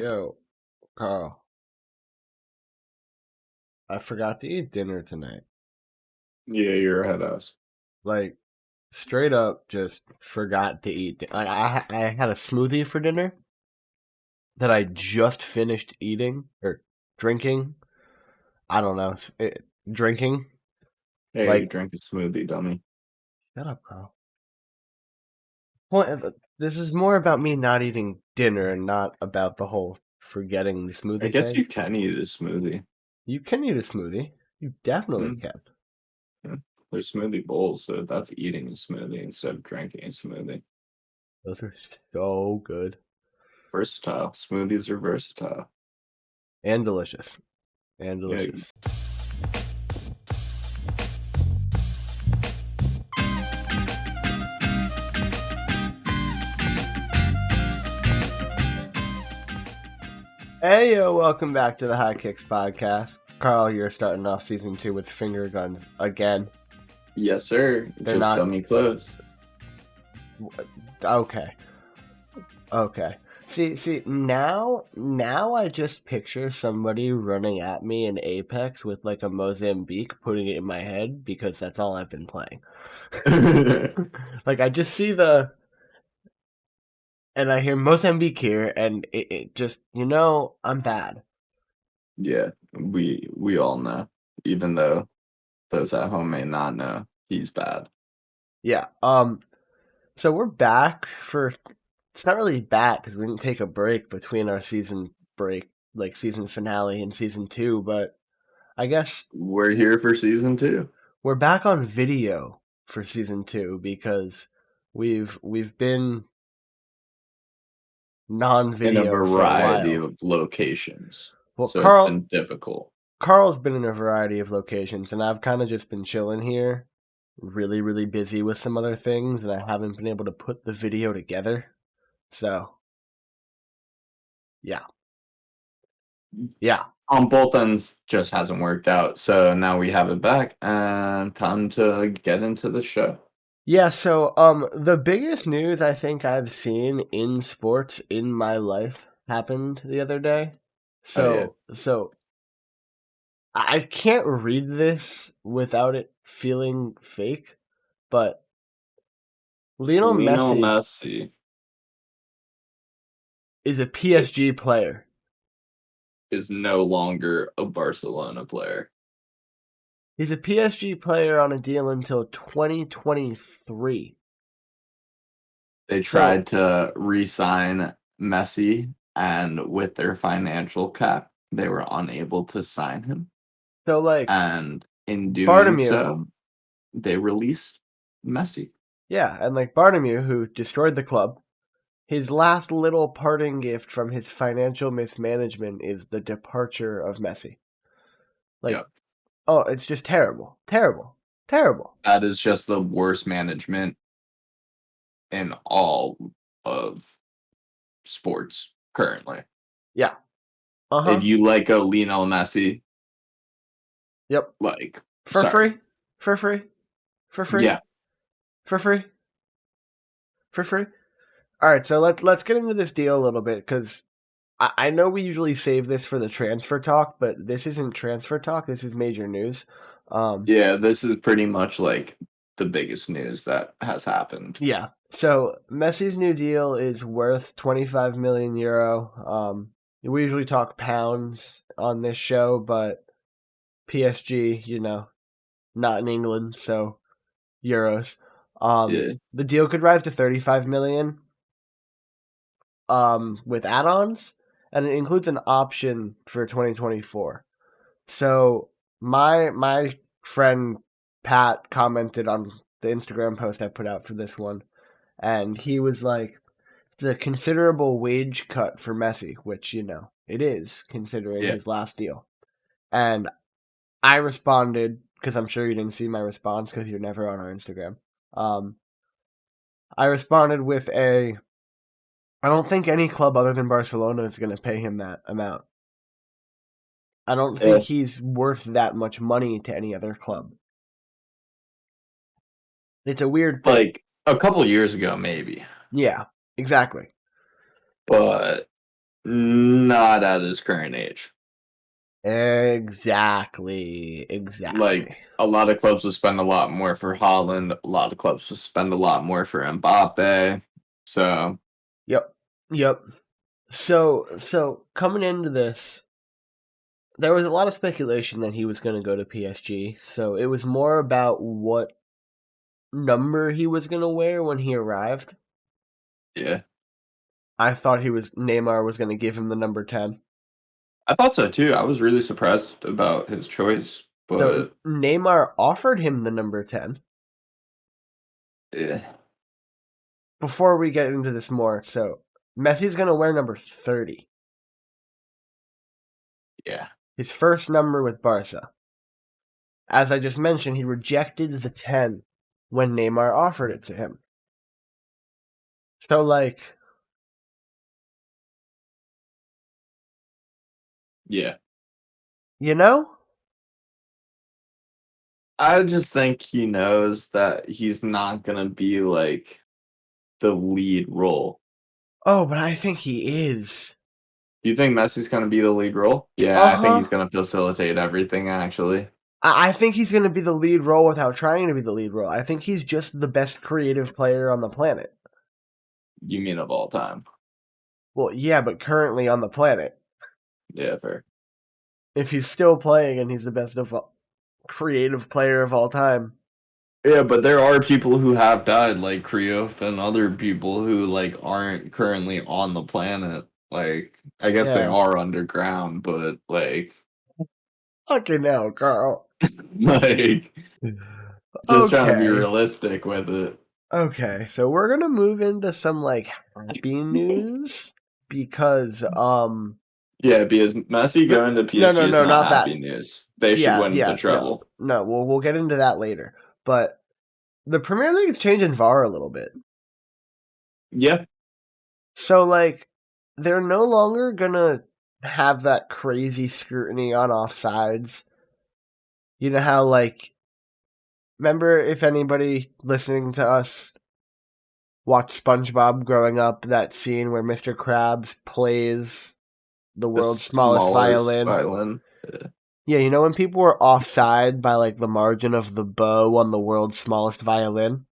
Yo, Carl, I forgot to eat dinner tonight. Yeah, you're ahead of us. Like, straight up, just forgot to eat. I had a smoothie for dinner that I just finished eating or drinking. I don't know, drinking. Hey, you Like, drank a smoothie, dummy. shut up, Carl. This is more about me not eating dinner and not about the whole forgetting the I smoothie guess thing. you can eat a smoothie. You can eat a smoothie. You definitely Hmm. can. Yeah. There's smoothie bowls, so that's eating a smoothie instead of drinking a smoothie. Those are so good Versatile. Smoothies are versatile. and delicious. And Yeah. delicious. Hey, yo, welcome back to the High Kicks podcast. Carl, you're starting off season 2 with finger guns again. Yes, sir. They're Just not dummy close. okay. Okay. See, now I just picture somebody running at me in Apex with like a Mozambique, putting it in my head because that's all I've been playing. Like I just see and I hear Mozambique here, and it just I'm bad. Yeah, we all know. Even though those at home may not know, he's bad. Yeah. So we're back for. It's not really back because we didn't take a break between our season break, like season finale and season 2. But I guess We're here for season 2. we're back on video for season 2 because we've been In a non-video for a variety while. of locations. Well, So it's been difficult. Carl's been in a variety of locations, and I've kind of just been chilling here, really, really busy with some other things, and I haven't been able to put the video together. So, yeah. Yeah. On both ends just hasn't worked out. So now we have it back and time to get into the show. Yeah, so the biggest news I think I've seen in sports in my life happened the other day. Oh yeah. So I can't read this without it feeling fake, but Lionel Lionel Messi Messi is a PSG player. is no longer a Barcelona player. He's a PSG player on a deal until 2023. They So, tried to re-sign Messi, and with their financial cap, they were unable to sign him. so like And in doing Bartomeu, so, they released Messi. yeah, and like Bartomeu, who destroyed the club, his last little parting gift from his financial mismanagement is the departure of Messi. Like, Yep. oh, it's just terrible. Terrible. Terrible. That is just the worst management in all of sports currently. Yeah. Uh If huh. you like a Lionel Messi, Yep. like, For sorry. free. For free. For free. Yeah. For free. For free. All right, so let's get into this deal a little bit because I know we usually save this for the transfer talk, but this isn't transfer talk. This is major news. Um, Yeah, this is pretty much like the biggest news that has happened. yeah. So Messi's new deal is worth 25 million euro. We usually talk pounds on this show, but PSG, not in England, so euros. Yeah. The deal could rise to 35 million. With add-ons, and it includes an option for 2024. So my friend Pat commented on the Instagram post I put out for this one, and he was like, "It's a considerable wage cut for Messi," which it is considering Yeah. his last deal. And I responded because I'm sure you didn't see my response because you're never on our Instagram. Um, I responded with I don't think any club other than Barcelona is going to pay him that amount. I don't think Yeah. he's worth that much money to any other club. It's a weird thing. Like a couple years ago, maybe, Yeah, exactly. but not not at his current age. Exactly. Like a lot of clubs would spend a lot more for Holland. A lot of clubs would spend a lot more for Mbappe. So Yep. Yep. So coming into this, there was a lot of speculation that he was going to go to PSG. So it was more about what number he was going to wear when he arrived. yeah, I thought Neymar was going to give him the number 10. I thought so too. I was really surprised about his choice, So but Neymar offered him the number 10. yeah, Before we get into this more, so Messi's going to wear number 30. yeah, His first number with Barca. As I just mentioned, he rejected the 10 when Neymar offered it to him. So, like, yeah. you know? I just think he knows that he's not gonna be like the lead role. Oh, but I think he is. Do you think Messi's gonna be the lead role? Yeah, I think Uh-huh. he's gonna facilitate everything actually. I think he's going to be the lead role without trying to be the lead role. I think he's just the best creative player on the planet. You mean of all time. Well, yeah, but currently on the planet. Yeah, fair. If he's still playing and he's the best creative player of all time. Yeah, but there are people who have died, like Krios and other people who like aren't currently on the planet. Like, I guess they Yeah. are underground, but like, Okay, now, Carl. like, just trying to be Okay. realistic with it. Okay, so we're gonna move into some like happy news because Yeah, because Messi going to no no PSG is no not not that. happy news. They should Yeah, win the yeah, no. treble. No, we'll get into that later. But the Premier League is changing VAR a little bit. Yeah, So like they're no longer gonna have that crazy scrutiny on offsides. You know how like remember if anybody listening to us watched SpongeBob growing up, that scene where Mr. Krabs plays the the world's smallest smallest violin. violin. Yeah, you know when people were offside by like the margin of the bow on the world's smallest violin?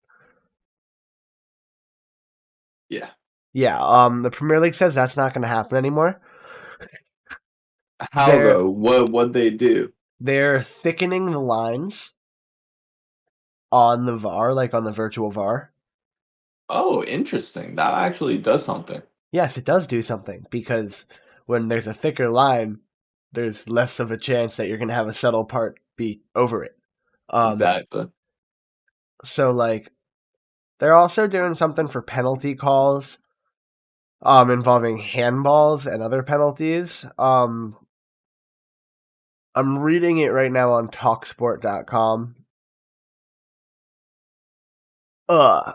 Yeah. Yeah, the Premier League says that's not going to happen anymore. How They're though? What they do? they're thickening the lines on the VAR, like on the virtual VAR. Oh, interesting. That actually does something. Yes, it does do something because when there's a thicker line, there's less of a chance that you're going to have a subtle part be over it. Exactly. So like they're also doing something for penalty calls, involving handballs and other penalties. I'm reading it right now on Talksport.com.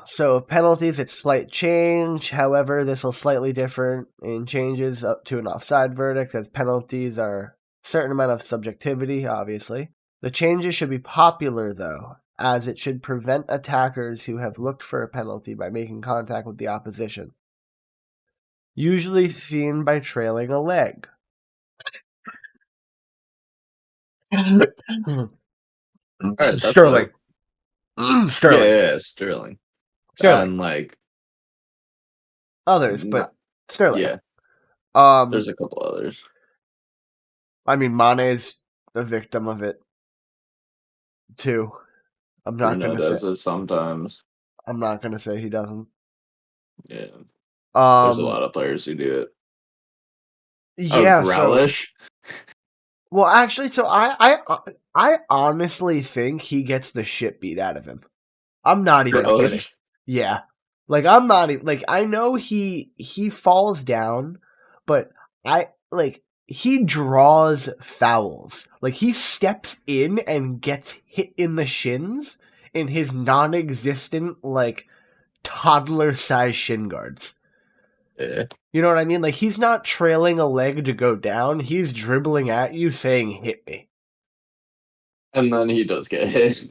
So penalties, it's slight change. However, this will slightly different in changes up to an offside verdict, as penalties are a certain amount of subjectivity, obviously. The changes should be popular, though, as it should prevent attackers who have looked for a penalty by making contact with the opposition, usually seen by trailing a leg. All right, that's Sterling. like Sterling. yeah, Sterling. Sterling. And like Others, but not Sterling. yeah, Um, there's a couple others. I mean, Mane's a victim of it too. I'm not Bruno gonna say. does it sometimes. I'm not gonna say he doesn't. Yeah, there's a Um, lot of players who do it. Oh, yeah. So, Grealish? well, actually, so I honestly think he gets the shit beat out of him. I'm not even kidding. Grealish? Yeah, like I'm not even like I know he falls down, but I like he draws fouls. Like he steps in and gets hit in the shins in his non-existent like toddler-sized shin guards. Yeah. You know what I mean? Like he's not trailing a leg to go down. He's dribbling at you saying hit me. And then he does get hit.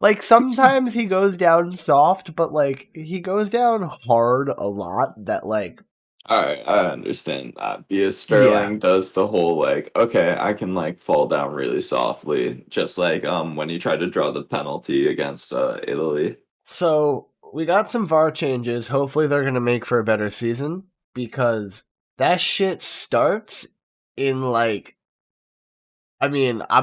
Like sometimes he goes down soft, but like he goes down hard a lot that like Alright, I understand that because Yeah. Sterling does the whole like, okay, I can like fall down really softly, just like when he tried to draw the penalty against Italy. So we got some VAR changes. Hopefully they're gonna make for a better season because that shit starts in like I'm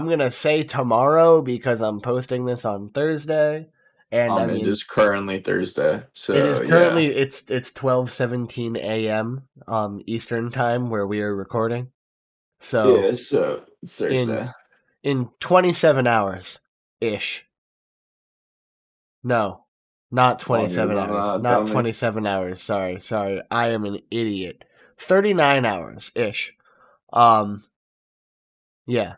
gonna say tomorrow because I'm posting this on Thursday. And It is currently Thursday, it is so yeah. currently it's 12:17 a.m. Eastern time where we are recording. So Yeah, so it's in Thursday. in 27 hours ish. No, not Longer 27 than hours. that, Not dummy. 27 hours. Sorry. I am an idiot. 39 hours ish. Um, yeah,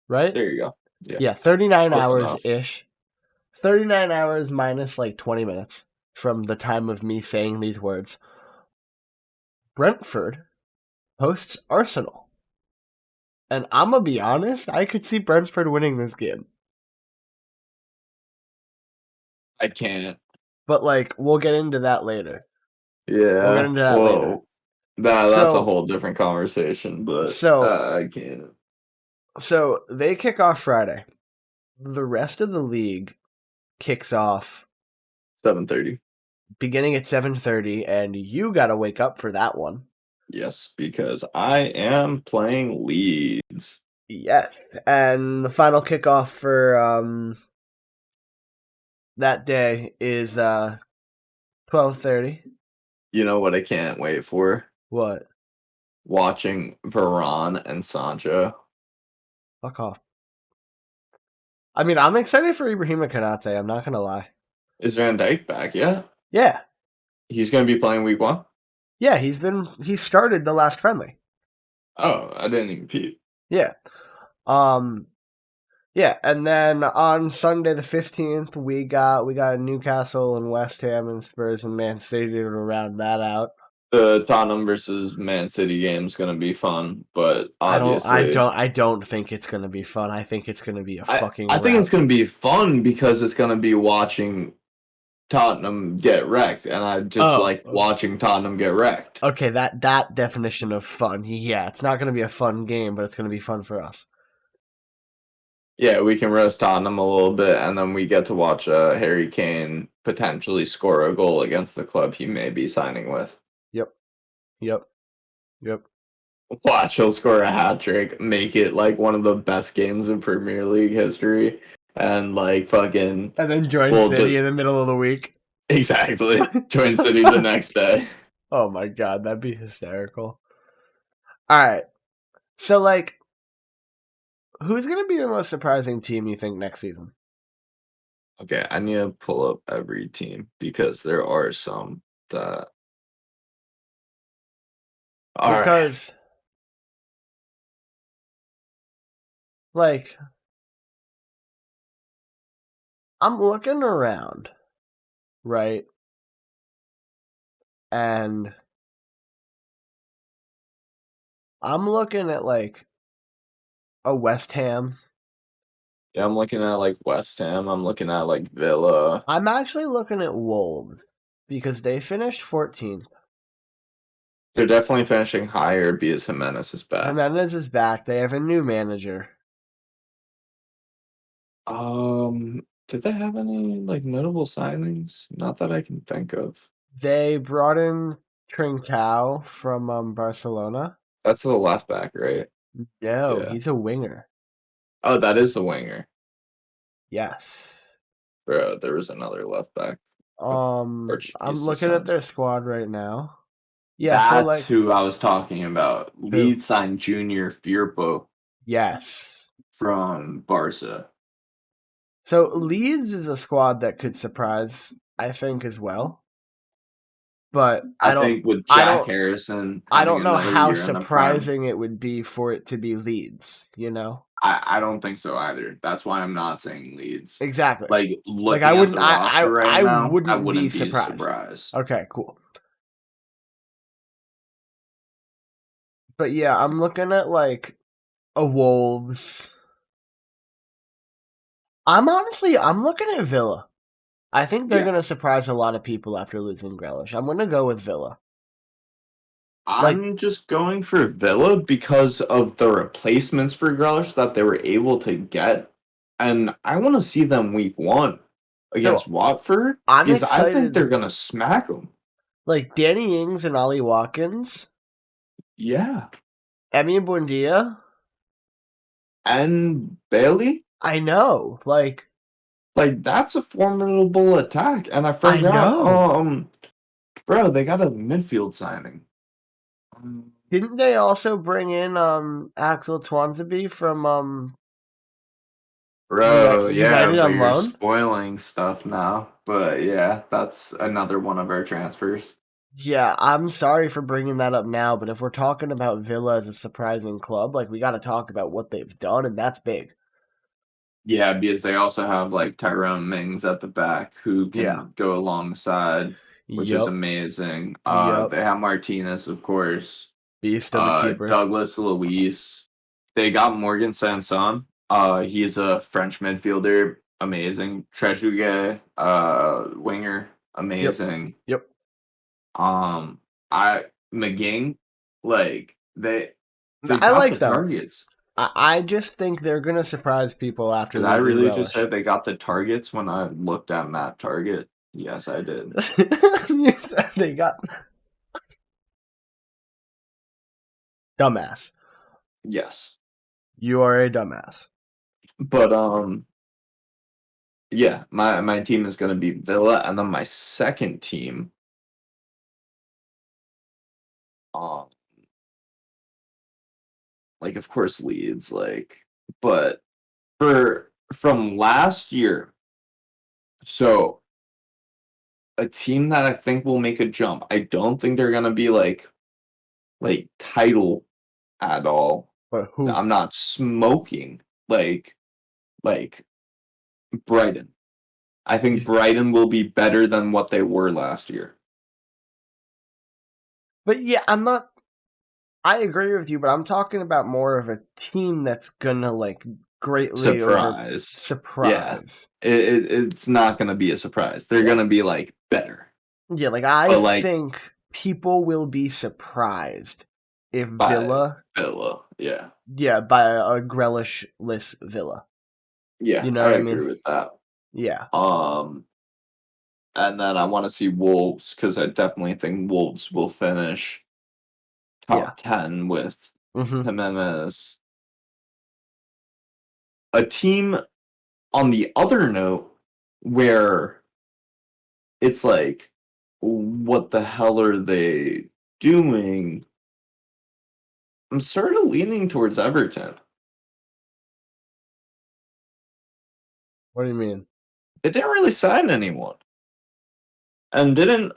right? There you go. Yeah, Yeah, 39 close hours enough. ish. 39 hours minus like 20 minutes from the time of me saying these words. Brentford hosts Arsenal. And I'm going to be honest, I could see Brentford winning this game. I can't. But like, we'll get into that later. We'll get Yeah. into that later. Whoa. That's a So, whole different conversation, but so, I can't. so they kick off Friday. The rest of the league kicks off 7:30. beginning at 7:30 and you got to wake up for that one. Yes, because I am playing Leeds. Yes. And the final kickoff for that day is 12:30. You know what I can't wait for? What? Watching Varane and Sancho. Fuck off. I'm excited for Ibrahima Konate, I'm not going to lie. Is Van Dijk back yet? Yeah. He's going to be playing week 1? Yeah, he started the last friendly. Oh, I didn't even peep. Yeah. Um yeah, and then on Sunday the 15th we got Newcastle and West Ham and Spurs and Man City to round that out. The Tottenham versus Man City game is going to be fun, but I don't I obviously don't I don't think it's going to be fun. I think it's going to be a fucking I think it's rout. going to be fun because it's going to be watching Tottenham get wrecked, and I just Oh, like watching Tottenham get wrecked. okay, that definition of fun. Yeah, it's not going to be a fun game, but it's going to be fun for us. Yeah, we can roast Tottenham a little bit, and then we get to watch Harry Kane potentially score a goal against the club he may be signing with. Yep. Yep. Yep. Watch, he'll score a hat trick, make it like one of the best games in Premier League history, and like fucking, And then join we'll City just in the middle of the week. exactly join City the next day. Oh my god, that'd be hysterical. All right. So like who's going to be the most surprising team you think next season? Okay, I need to pull up every team because there are some that. All right, Because like I'm looking around, right? And I'm looking at like a West Ham. yeah, I'm looking at like West Ham. I'm looking at like Villa. I'm actually looking at Wolves because they finished 14th. They're definitely finishing higher because Jimenez is back. Jimenez is back. They have a new manager. Did they have any like notable signings? Not that I can think of. They brought in Trincao from Barcelona. That's the left back, right? No, Yeah. he's a winger. Oh, that is the winger. Yes. Bro, there was another left back of I'm Portuguese looking at descent. their squad right now. Yeah, so That's like who I was talking about. who? Leeds signed Junior Firpo Yes. from Barca. So Leeds is a squad that could surprise, I think, as well. But I think with I Jack don't Harrison I having don't know another how year in the Prem, surprising it would be for it to be Leeds, you know? I don't think so either. That's why I'm not saying Leeds. Exactly. Like Like I looking at wouldn't the roster right I now, I wouldn't be wouldn't be surprised. surprised. Okay, cool. But yeah, I'm looking at like a Wolves. I'm looking at Villa. I think they're Yeah. gonna surprise a lot of people after losing Grealish. I'm gonna go with Villa. Like, I'm just going for Villa because of the replacements for Grealish that they were able to get, and I want to see them week 1 against so Watford I'm because I think they're excited. gonna smack them. Like Danny Ings and Ollie Watkins, Yeah, Emi Buendia. and Bailey, I know. like that's a formidable attack. And I I forgot, know. bro, they got a midfield signing. Um, Didn't they also bring in Axel Twanzebe from Bro, yeah, United but on you're loan? spoiling stuff now. But yeah, that's another one of our transfers. Yeah, I'm sorry for bringing that up now, but if we're talking about Villa as a surprising club, like we got to talk about what they've done, and that's big. Yeah, because they also have like Tyrone Mings at the back who Yeah. can go alongside, which is Yep. amazing. Yep. They have Martinez, of course. Beast of a keeper. Douglas Luiz. They got Morgan Sanson. He's a French midfielder, amazing. Trezeguet, winger, Yep. amazing. Yep. Um, I McGing, like they I got the like them. targets. I just think they're gonna surprise people after Did I losing really just say Relish. they got the targets when I looked at that target? Yes, I did. You said they got dumbass. Yes. You are a dumbass. But yeah, my team is gonna be Villa, and then my second team, um, like of course Leeds, but for from last year, so a team that I think will make a jump. I don't think they're gonna be like title at all. But who? I'm not smoking like Brighton. I think You, Brighton will be better than what they were last year. but yeah, I'm not. I agree with you, but I'm talking about more of a team that's gonna like greatly over Surprise. Yeah. surprise. It's not gonna be a surprise. They're Yeah, gonna be like better. yeah. Like I But like think people will be surprised if by Villa, Villa. Yeah. yeah, by a Grealish-less Villa. Yeah, You know I what I mean? agree with that. Yeah, Um and then I want to see Wolves because I definitely think Wolves will finish yeah. top 10 with Mm-hmm. Jimenez. A team on the other note where it's like, what the hell are they doing? I'm sort of leaning towards Everton. What do you mean? They didn't really sign anyone. And didn't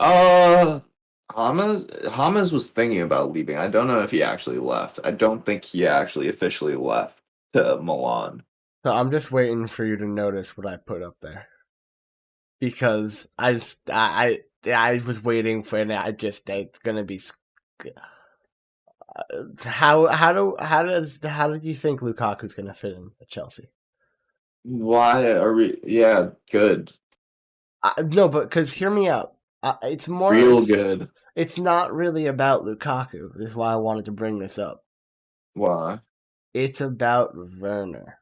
Hamas was thinking about leaving. I don't know if he actually left. I don't think he actually officially left to Milan. So I'm just waiting for you to notice what I put up there because I was waiting for it. I just it's gonna be how did you think Lukaku's gonna fit in at Chelsea? Why are we? Yeah, good. No, but because hear me out. It's more Real good. it's not really about Lukaku. This is why I wanted to bring this up. Why? It's about Werner.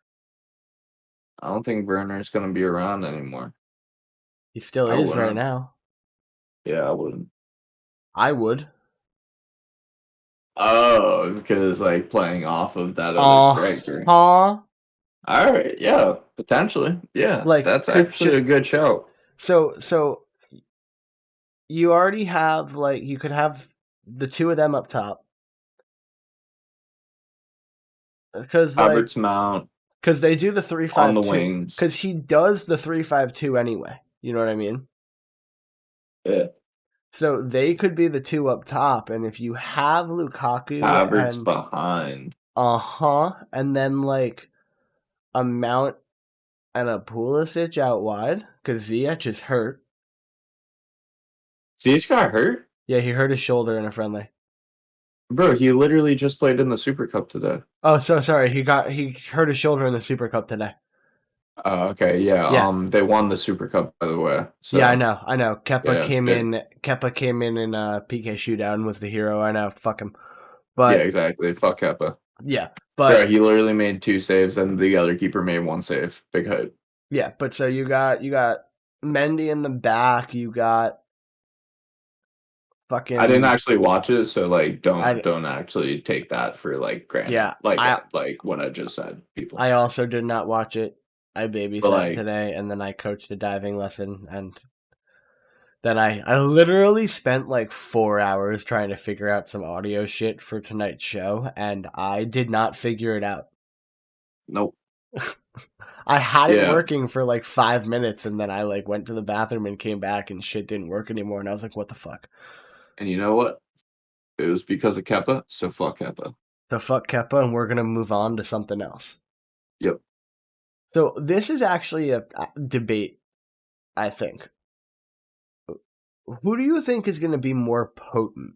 I don't think Werner's gonna be around anymore. He still I is right wouldn't. now. Yeah, I wouldn't. I would. Oh, because like playing off of that other Uh striker. huh. All right, yeah, potentially. Yeah, Like that's could actually a just good show. so you already have like you could have the two of them up top because Roberts Mount they do the three on five the two wings. because he does the 3-5-2 anyway. You know what I mean? Yeah. So they could be the two up top, and if you have Lukaku Havertz and behind. and then like a Mount and a Pulisic out wide because Ziyech is hurt. CH got hurt? Yeah, he hurt his shoulder in a friendly. Bro, he literally just played in the Super Cup today. Oh, so sorry. He hurt his shoulder in the Super Cup today. Okay, yeah. Yeah. They won the Super Cup, by the way. Yeah, I So know. I know. yeah, good. Kepa came in a PK shootout and was the hero. I know. Fuck him. Yeah, But exactly. Fuck Kepa. yeah. Bro, But he literally made 2 saves, and the other keeper made 1 save. Big hype. yeah, but so you got Mendy in the back, you got I didn't fucking actually watch it, so like, don't I don't actually take that for like granted. yeah, I Like what I just said, people. I also did not watch it. I But babysat like, today and then I coached a diving lesson and then I literally spent like 4 hours trying to figure out some audio shit for tonight's show and I did not figure it out. nope. I had it Yeah, working for like 5 minutes and then I like went to the bathroom and came back and shit didn't work anymore and I was like, what the fuck? and you know what? It was because of Kepa, so fuck Kepa. So fuck Keppa and we're gonna move on to something else. Yep. So this is actually a debate, I think. Who do you think is gonna be more potent?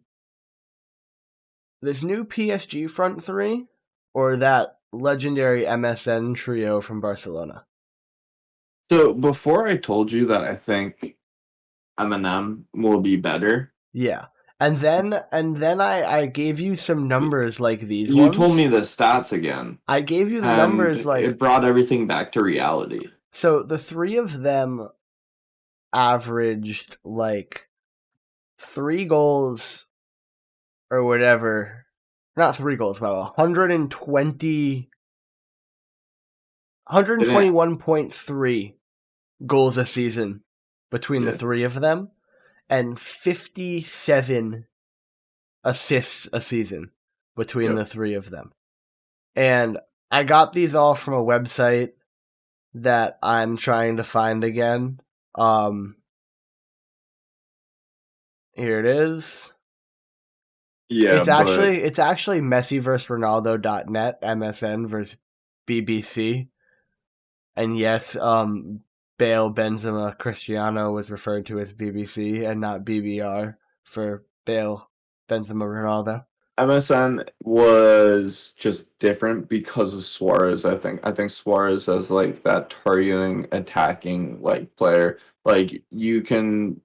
This new PSG front three or that legendary MSN trio from Barcelona? So before I told you that I think Eminem will be better, Yeah. And then I gave you some numbers like these you told ones. me the stats again, I gave you the and numbers like it brought everything back to reality. so the three of them averaged like 3 goals or whatever. Not 3 goals, but 120 Didn't 121.3 goals a season between the yeah, three of them and 57 assists a season between yep. the three of them. And I got these all from a website that I'm trying to find again. Um Here it is. Yeah, It's but actually it's actually Messi versus Ronaldo.net, MSN versus BBC. And yes, Bale, Benzema, Cristiano was referred to as BBC and not BBR for Bale, Benzema, Ronaldo. MSN was just different because of Suarez, I think. I think Suarez as like that targeting, attacking like player. Like you can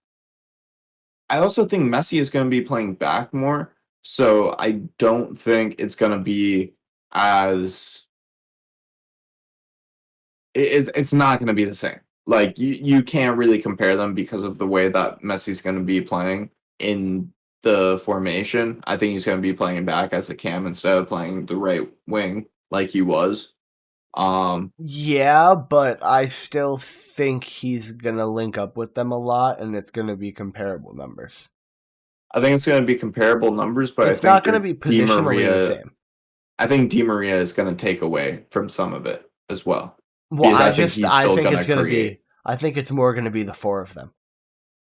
I also think Messi is going to be playing back more, so I don't think it's going to be as it's not going to be the same. Like you can't really compare them because of the way that Messi's going to be playing in the formation. I think he's going to be playing back as a cam instead of playing the right wing like he was. Um, Yeah, but I still think he's gonna link up with them a lot, and it's gonna be comparable numbers. I think it's going to be comparable numbers, but I It's think not gonna they're be Di positionally the Maria. same. I think Di Maria is going to take away from some of it as well Well, because I think he's I still think going it's to gonna create. be. I think it's more gonna be the four of them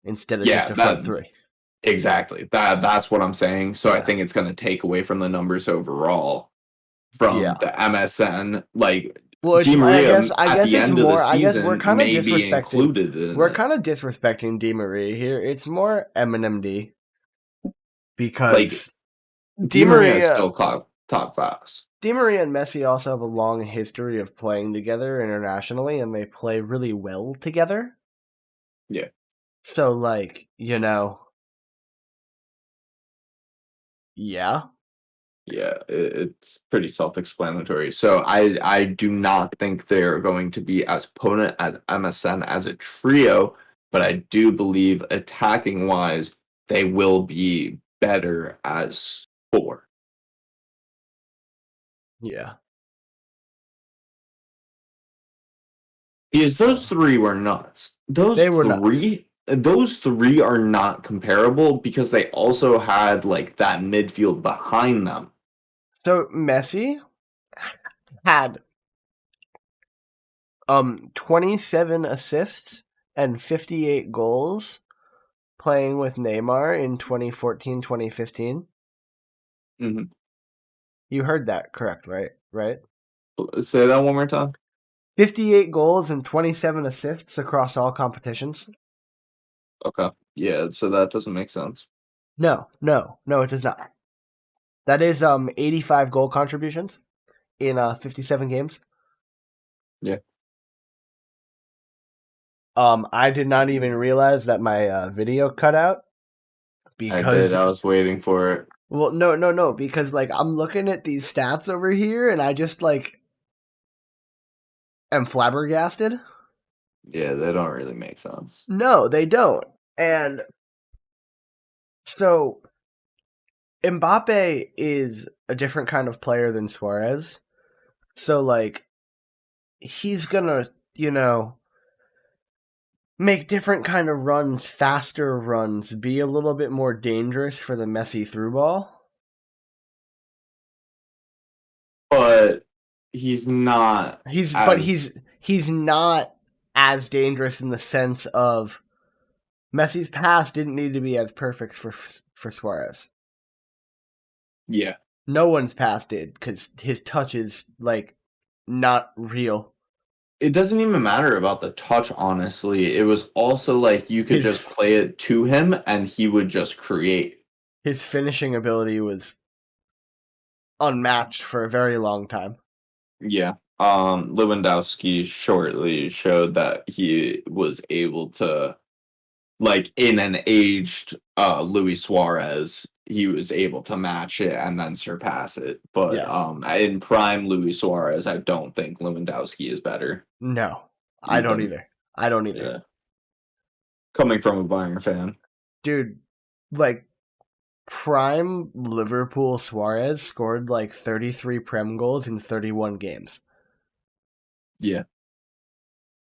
instead of just Yeah, a that front three. exactly. That's what I'm saying. So I Yeah, think it's going to take away from the numbers overall from yeah. the MSN. Like Well, it's. Di Maria I at guess the it's end of the more. I guess we're season kind of may be disrespecting. included in We're it. kind of disrespecting Di Maria here. It's more Eminem D Like because Di Di Maria is Maria still top class. Di Maria and Messi also have a long history of playing together internationally, and they play really well together. Yeah. So, like, yeah. Yeah, it's pretty self-explanatory. So I do not think they're going to be as potent as MSN as a trio, but I do believe attacking wise they will be better as four. Yeah. Because those So, three were nuts. they were nuts. Those three are not comparable because they also had like that midfield behind them. So, Messi had 27 assists and 58 goals playing with Neymar in 2014, 2015. Mhm. You heard that correct, right? Right? Say that one more time. 58 goals and 27 assists across all competitions. Okay. Yeah, so that doesn't make sense. No, no, no, it does not. That is 85 goal contributions in 57 games. Yeah. I did not even realize that my video cut out I did. because, I was waiting for it. well, no, because like I'm looking at these stats over here and I just like am flabbergasted. Yeah, they don't really make sense. No, they don't. And so Mbappe is a different kind of player than Suarez. So like he's gonna, make different kind of runs, faster runs, be a little bit more dangerous for the Messi through ball. But he's not He's but as he's not as dangerous in the sense of Messi's pass didn't need to be as perfect for Suarez. yeah. No one's pass did because his touch is like not real. It doesn't even matter about the touch, honestly. It was also like you could just His play it to him and he would just create. his finishing ability was unmatched for a very long time. Yeah. Lewandowski shortly showed that he was able to, like, in an aged Luis Suarez, he was able to match it and then surpass it. But Yes. in prime Luis Suarez, I don't think Lewandowski is better. No, I don't Even. either. I don't either. Yeah. Coming from a Bayern fan. Dude, like prime Liverpool Suarez scored like 33 Prem goals in 31 games. Yeah.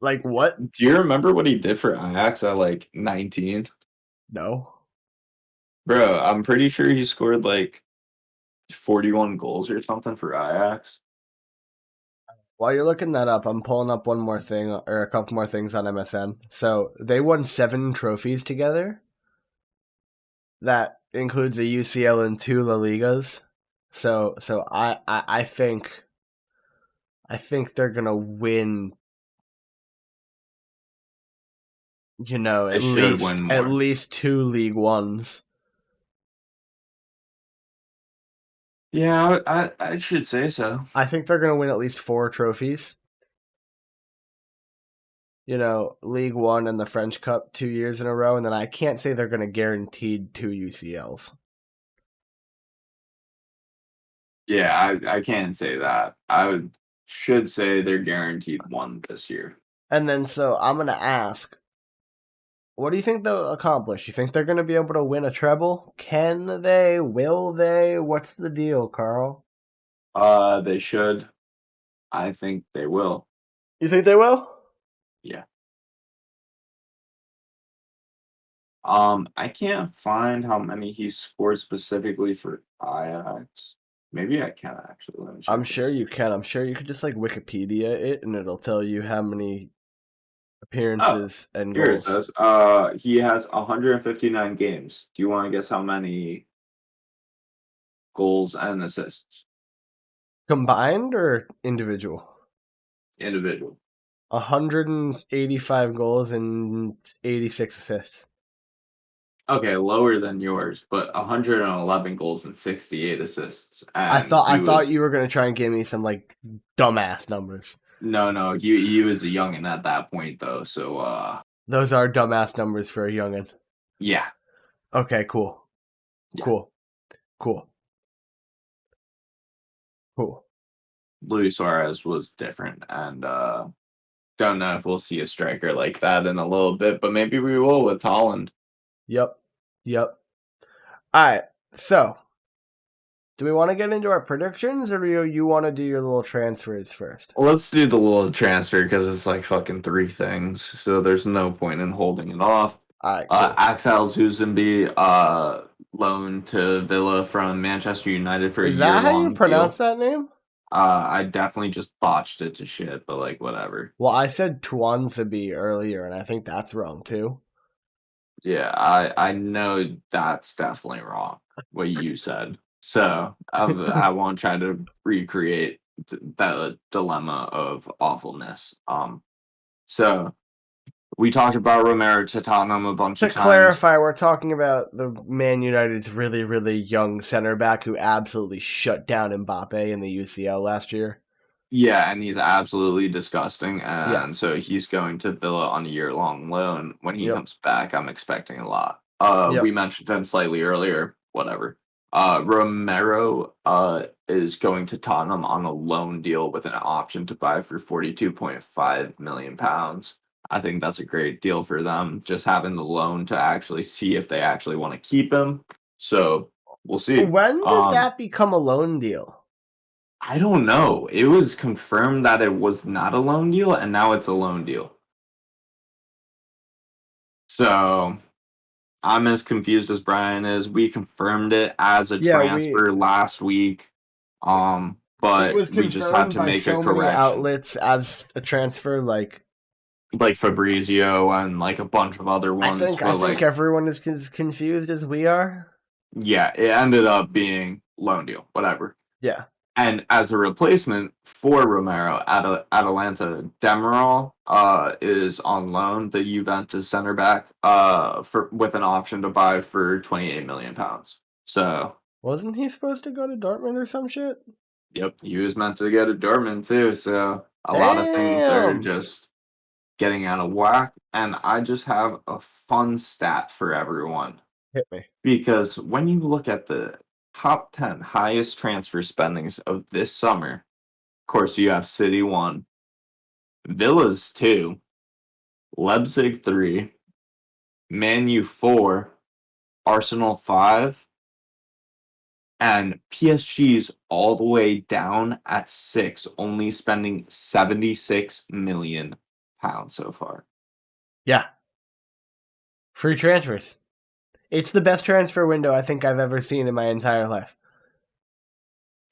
Like what? Do you remember what he did for Ajax at like 19? No. Bro, I'm pretty sure he scored like 41 goals or something for Ajax. While you're looking that up, I'm pulling up one more thing or a couple more things on MSN. So they won 7 trophies together. That includes a UCL and 2 La Ligas. So I think they're gonna win. They At should least win at more. least 2 League Ones. Yeah, I should say so. I think they're gonna win at least 4 trophies. League One and the French Cup 2 years in a row, and then I can't say they're going to guaranteed 2 UCLs. Yeah, I can't say that. Should say they're guaranteed one this year. And then so I'm going to ask, what do you think they'll accomplish? You think they're going to be able to win a treble? Can they? Will they? What's the deal, Carl? They should. I think they will. You think they will? Yeah. I can't find how many he scored specifically for Ajax. Maybe I can actually. Let me I'm check sure this. you can. I'm sure you could just like Wikipedia it and it'll tell you how many Oh, appearances and here it goals. says. He has 159 games. Do you want to guess how many goals and assists Combined or individual? individual? 185 goals and 86 assists. Okay, lower than yours, but 111 goals and 68 assists. I And thought I he thought was you were gonna try and give me some like dumbass numbers. no, he was a youngin at that point though. So Those are dumbass numbers for a youngin. yeah, Okay, cool, yeah. cool, cool, cool. Luis Suarez was different, and don't know if we'll see a striker like that in a little bit, but maybe we will with Holland. Yep, yep. All right. So, do we want to get into our predictions, or do you want to do your little transfers first? Well, let's do the little transfer because it's like fucking three things, so there's no point in holding it off. All right, cool. Axel Zuzembe, loaned to Villa from Manchester United for a Is that how you year-long pronounce deal. that name? I definitely just botched it to shit, but like whatever. Well, I said Twanzabe earlier, and I think that's wrong too. Yeah, I know that's definitely wrong what you said. So I won't try to recreate the dilemma of awfulness. So we talked about Romero to Tottenham a bunch To of times. clarify, we're talking about the Man United's really, really young center back who absolutely shut down Mbappe in the UCL last year. Yeah, and he's absolutely disgusting. Yeah. And so he's going to Villa on a year-long loan. When he Yep. comes back, I'm expecting a lot. We Yep. mentioned him slightly earlier. Whatever. Romero is going to Tottenham on a loan deal with an option to buy for 42.5 million pounds. I think that's a great deal for them. Just having the loan to actually see if they actually want to keep him. So we'll see. When did that become a loan deal? I don't know. It was confirmed that it was not a loan deal, and now it's a loan deal. So I'm as confused as Brian is. We confirmed it as a Yeah, transfer last week, it but was we just had confirmed to by make a so many correction. outlets as a transfer. Like Like Fabrizio and like a bunch of other I ones, think I but think like everyone is as confused as we are. yeah, it ended up being loan deal, whatever. Yeah. And as a replacement for Romero at Atalanta, Demiral is on loan, the Juventus center back, for with an option to buy for 28 million pounds. So, Wasn't he supposed to go to Dortmund or some shit? yep, he was meant to go to Dortmund too. So a lot of things are Damn. just getting out of whack. And I just have a fun stat for everyone. Hit me. Because when you look at the top 10 highest transfer spendings of this summer, of course, you have City 1, Villa's 2, Leipzig 3, Man U 4, Arsenal 5, and PSG's all the way down at 6, only spending 76 million pounds so far. Yeah. Free transfers. It's the best transfer window I think I've ever seen in my entire life.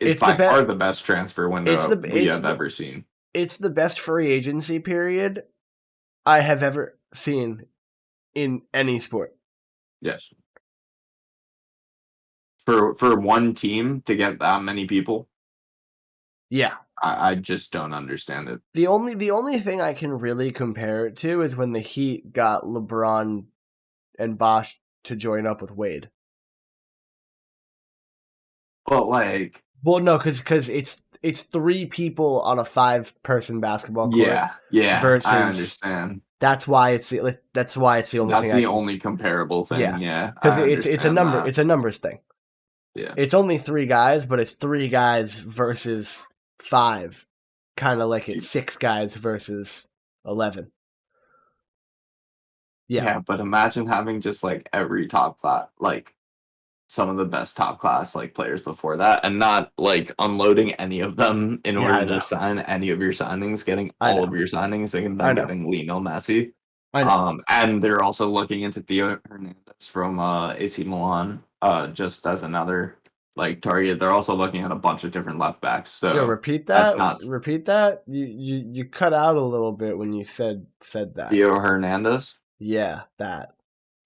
It's It's the by best. far the best transfer It's window the we it's have the ever seen. it's the best free agency period I have ever seen in any sport. Yes. For one team to get that many people, Yeah. I just don't understand it. The only thing I can really compare it to is when the Heat got LeBron and Bosch to join up with Wade. But like, Well, no, because it's three people on a 5-person basketball court yeah, I versus understand. that's why it's the only That's thing I the can. only comparable thing. Yeah, Yeah, because I it's a understand number that. it's a numbers thing. Yeah, It's only three guys, but it's three guys versus 5, kind of like it's 6 guys versus 11. Yeah, yeah. But imagine having just like every top class, like some of the best top class like players before that, and not like unloading any of them in yeah, I order to know, sign any of your signings, getting I all know, of your signings, and I then know, getting Lionel Messi. I know. And they're also looking into Theo Hernandez from AC Milan, just as another like target. They're also looking at a bunch of different left backs. Yo, So repeat that's that. not Repeat that. You cut out a little bit when you said that. Theo Hernandez. Yeah, that.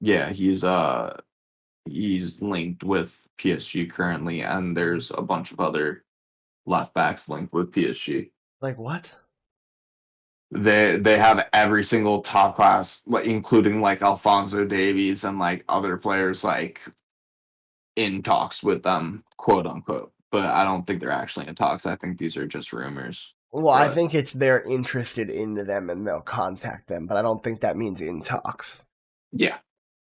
Yeah, he's linked with PSG currently, and there's a bunch of other left backs linked with PSG. Like what? They have every single top class, like including like Alfonso Davies and like other players like in talks with them, quote unquote. But I don't think they're actually in talks. I think these are just rumors. Well, I But think it's they're interested in them and they'll contact them, but I don't think that means in talks. yeah,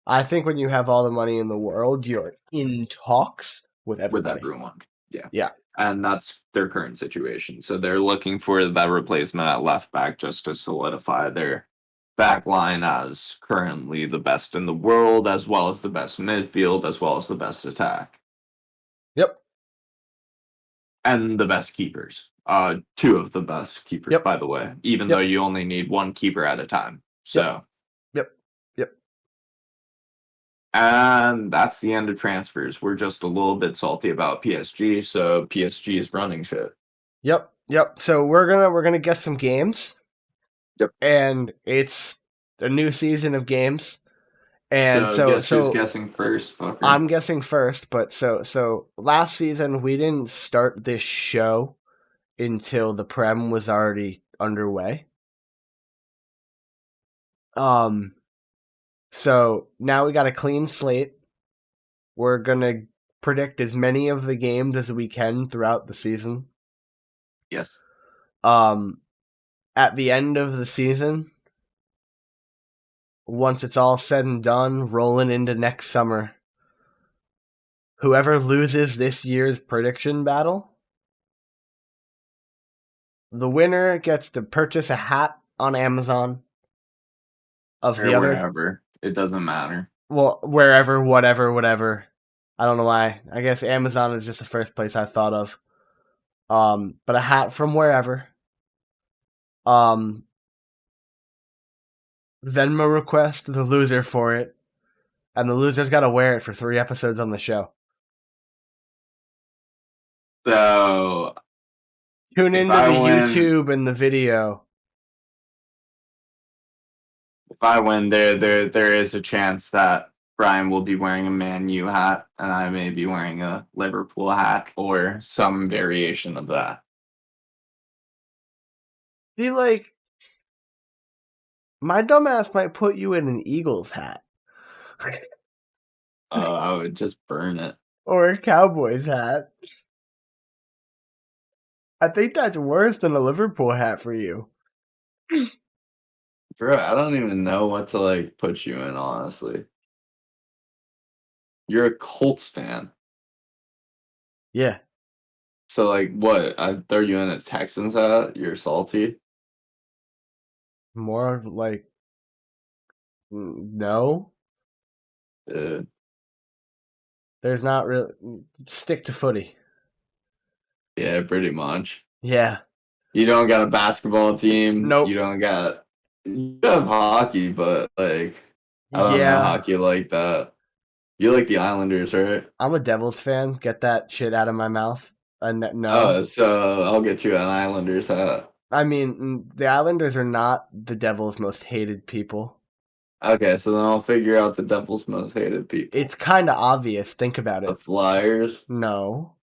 I think when you have all the money in the world, you're in talks with with everybody. everyone. Yeah. Yeah. And that's their current situation. So they're looking for that replacement at left back just to solidify their back line as currently the best in the world, as well as the best midfield, as well as the best attack. Yep. And the best keepers. Two of the best keepers, Yep. by the way, even though Yep. you only need one keeper at a time. Yep. So, Yep. Yep. and that's the end of transfers. We're just a little bit salty about PSG, so PSG is running shit. Yep. Yep. So we're gonna guess some games. Yep. And it's a new season of games. And So, so guess who's so guessing first, fucker? I'm guessing first, but so last season we didn't start this show until the Prem was already underway. Um so now we got a clean slate. We're going to predict as many of the games as we can throughout the season. Yes. Um, at the end of the season, once it's all said and done, rolling into next summer, whoever loses this year's prediction battle, the winner gets to purchase a hat on Amazon of Or the other. wherever. It doesn't matter. Well, wherever, whatever. I don't know why. I guess Amazon is just the first place I thought of. But a hat from wherever. Venmo request the loser for it, and the loser's got to wear it for 3 episodes on the show. So Tune if into I the win, YouTube and the video. there is a chance that Brian will be wearing a Man U hat, and I may be wearing a Liverpool hat or some variation of that. Be like, my dumbass might put you in an Eagles hat. I would just burn it. Or a Cowboys hat. I think that's worse than a Liverpool hat for you. Bro, I don't even know what to like put you in, honestly. You're a Colts fan. Yeah. So like what? I throw you in a Texans hat? You're salty? More like, no. Uh, There's not really. Stick to footy. yeah, pretty much. Yeah. You don't got a basketball team. Nope. You don't got. You have hockey, but like I don't know Yeah. hockey like that. You like the Islanders, right? I'm a Devils fan. Get that shit out of my mouth. No. Oh, so I'll get you an Islanders hat. I mean, the Islanders are not the Devils' most hated people. Okay, so then I'll figure out the Devils' most hated people. It's kind of obvious. Think about The it. Flyers, No.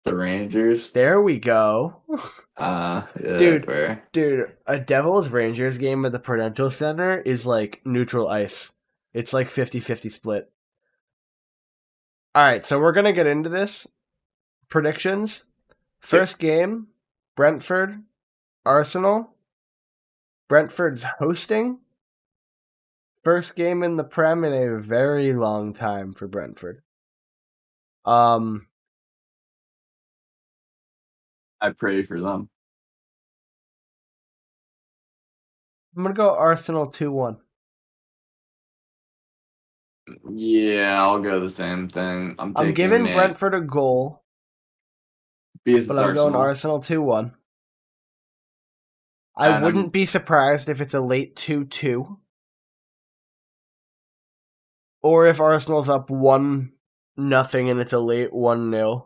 the Rangers. There we go. Yeah, Dude, fair. a Devils Rangers game at the Prudential Center is like neutral ice. It's like 50-50 split. All right, so we're going to get into this. Predictions. First game, Brentford, Arsenal. Brentford's hosting. First game in the Prem in a very long time for Brentford. I pray for them. I'm going to go Arsenal 2-1. Yeah, I'll go the same thing. I'm I'm taking giving Man Brentford a goal, because but it's I'm going Arsenal. Arsenal 2-1. I And wouldn't be surprised if it's a late 2-2. Or if Arsenal's up 1-0 and it's a late 1-0.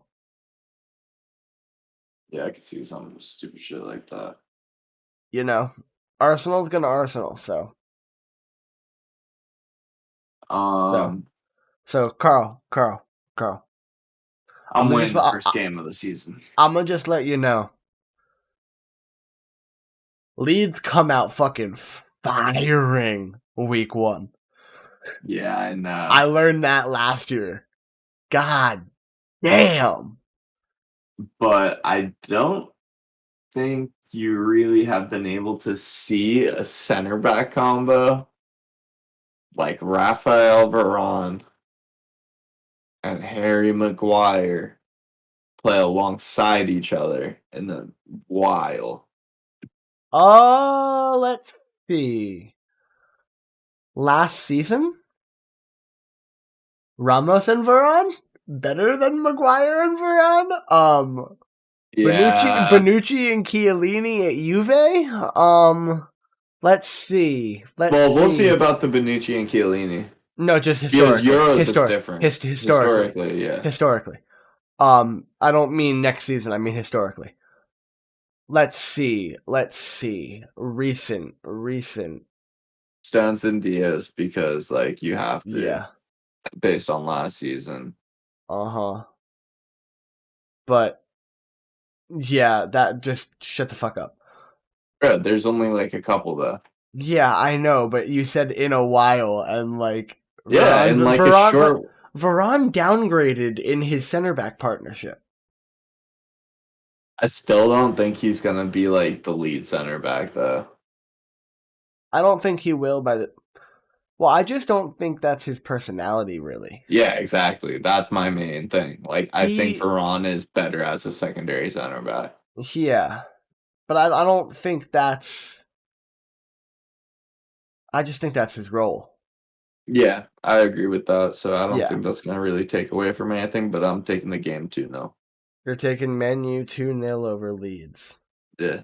Yeah, I could see some stupid shit like that. You know, Arsenal's going to Arsenal, so. So Carl. I'm gonna winning just, the first game of the season. I'm gonna just let you know. Leeds come out fucking firing week 1. Yeah, I know. I learned that last year. God damn. But I don't think you really have been able to see a center back combo like Raphael Varane and Harry Maguire play alongside each other in a while. Let's see. Last season, Ramos and Varane better than Maguire and Varane. Yeah. Bonucci and Chiellini at Juve. Let's see. We'll see about the Bonucci and Chiellini. No, just Because historically. Euros is different. Historically, yeah. Historically. I don't mean next season. I mean historically. Let's see. Recent. Stones and Diaz because like you have to Yeah. based on last season. But yeah, that just shut the fuck up. Yeah, there's only like a couple though. Yeah, I know, but you said in a while, and like yeah, and like a short. Varane downgraded in his center back partnership. I still don't think he's gonna be like the lead center back though. I don't think he will by the. Well, I just don't think that's his personality, really. Yeah, exactly. That's my main thing. Like, I think He, Varane is better as a secondary center back. yeah, but I don't think that's. I just think that's his role. Yeah, I agree with that. So I don't Yeah, think that's gonna really take away from anything. But I'm taking the game too now. you're taking Man U 2-0 over Leeds. Yeah,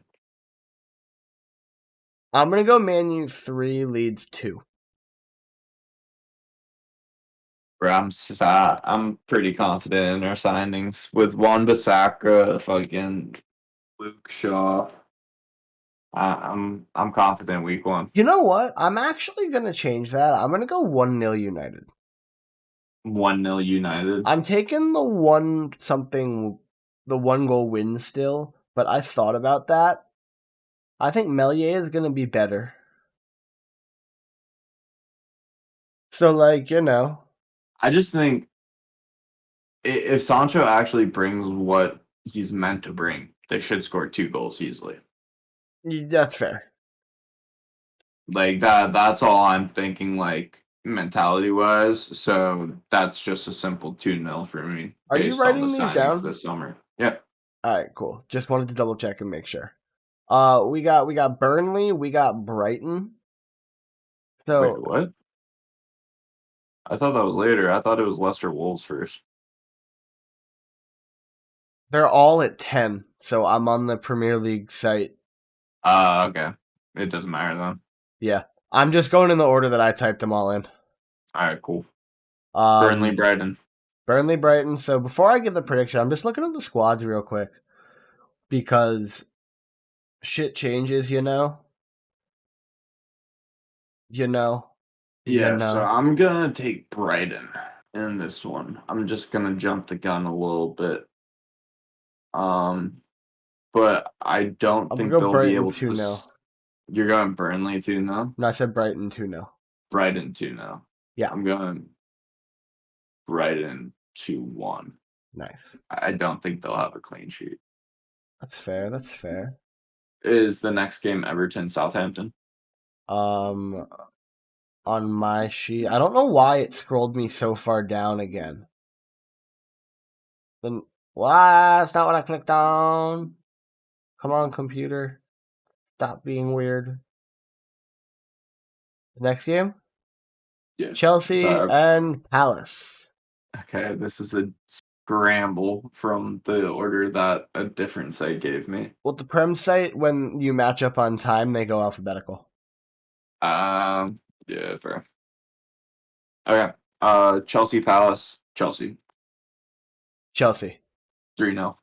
I'm gonna go Man U 3, Leeds 2. where I'm pretty confident in our signings with Juan Bissaka, fucking Luke Shaw. I'm confident week one. You know what? I'm actually gonna change that. I'm gonna go 1-0 United. 1-0 United. I'm taking the one goal win still, but I thought about that. I think Melier is gonna be better. So, like, I just think if Sancho actually brings what he's meant to bring, they should score 2 goals easily. that's fair. Like that's all I'm thinking, like mentality wise. So that's just a simple 2-0 for me Are you based on the writing these signings down? this summer. Yep. All right, cool. Just wanted to double check and make sure. We got Burnley, we got Brighton. Wait, So what? I thought that was later. I thought it was Leicester Wolves first. they're all at 10. So I'm on the Premier League site. Okay. It doesn't matter then. Yeah, I'm just going in the order that I typed them all in. All right, cool. Burnley, Um, Brighton. Burnley, Brighton. So before I give the prediction, I'm just looking at the squads real quick because shit changes, you know. You know. You Yeah, so know. I'm gonna take Brighton in this one. I'm just gonna jump the gun a little bit. Um, but I don't I'm gonna think go they'll be Brighton able to. 2-0. You're going Burnley 2-0. No, I said Brighton 2-0. Brighton 2-0. Yeah, I'm going Brighton 2-1. nice. I don't think they'll have a clean sheet. That's fair. That's fair. Is the next game Everton Southampton? Um, on my sheet, I don't know why it scrolled me so far down again. Then why? That's not what I clicked on. Come on, computer. Stop being weird. The next game, Yeah. Chelsea So and Palace. okay, this is a scramble from the order that a different site gave me. Well, the Prem site, when you match up on time, they go alphabetical. Yeah, fair. Okay. Chelsea Palace, Chelsea. Chelsea. 3-0.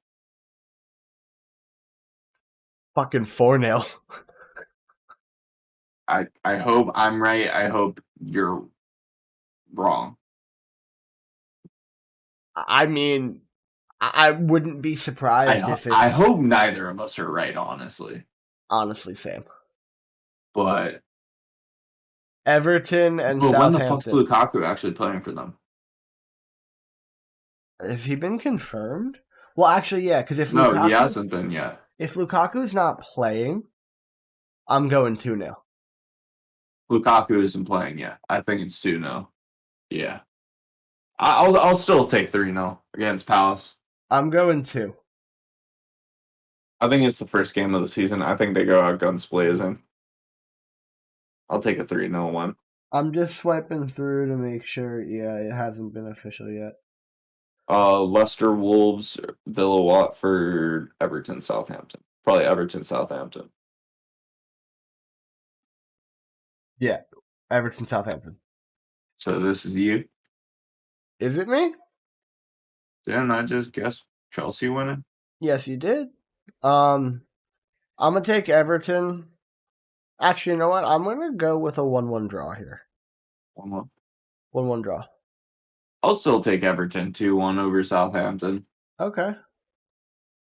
Fucking 4-0. I hope I'm right. I hope you're wrong. I mean, I wouldn't be surprised if I it's hope neither of us are right, honestly. honestly Sam. But Everton and when the fuck's Southampton. Lukaku actually playing for them? Has he been confirmed? Well, actually, yeah, because No, he hasn't been yet. if Lukaku's not playing, I'm going 2-0. Lukaku isn't playing yet. I think it's 2-0. Yeah. I'll still take 3-0 against Palace. I'm going 2. I think it's the first game of the season. I think they go out guns blazing. I'll take a 3-0 win. I'm just swiping through to make sure. Yeah, it hasn't been official yet. Leicester Wolves, Villa Watford, Everton Southampton. Probably Everton Southampton. Yeah, Everton Southampton. So this is you. Is it me? Didn't I just guess Chelsea winning? Yes, you did. I'm gonna take Everton. Actually, you know what? I'm gonna go with a 1-1 draw here. 1-1. 1-1 draw. I'll still take Everton 2-1 over Southampton. Okay.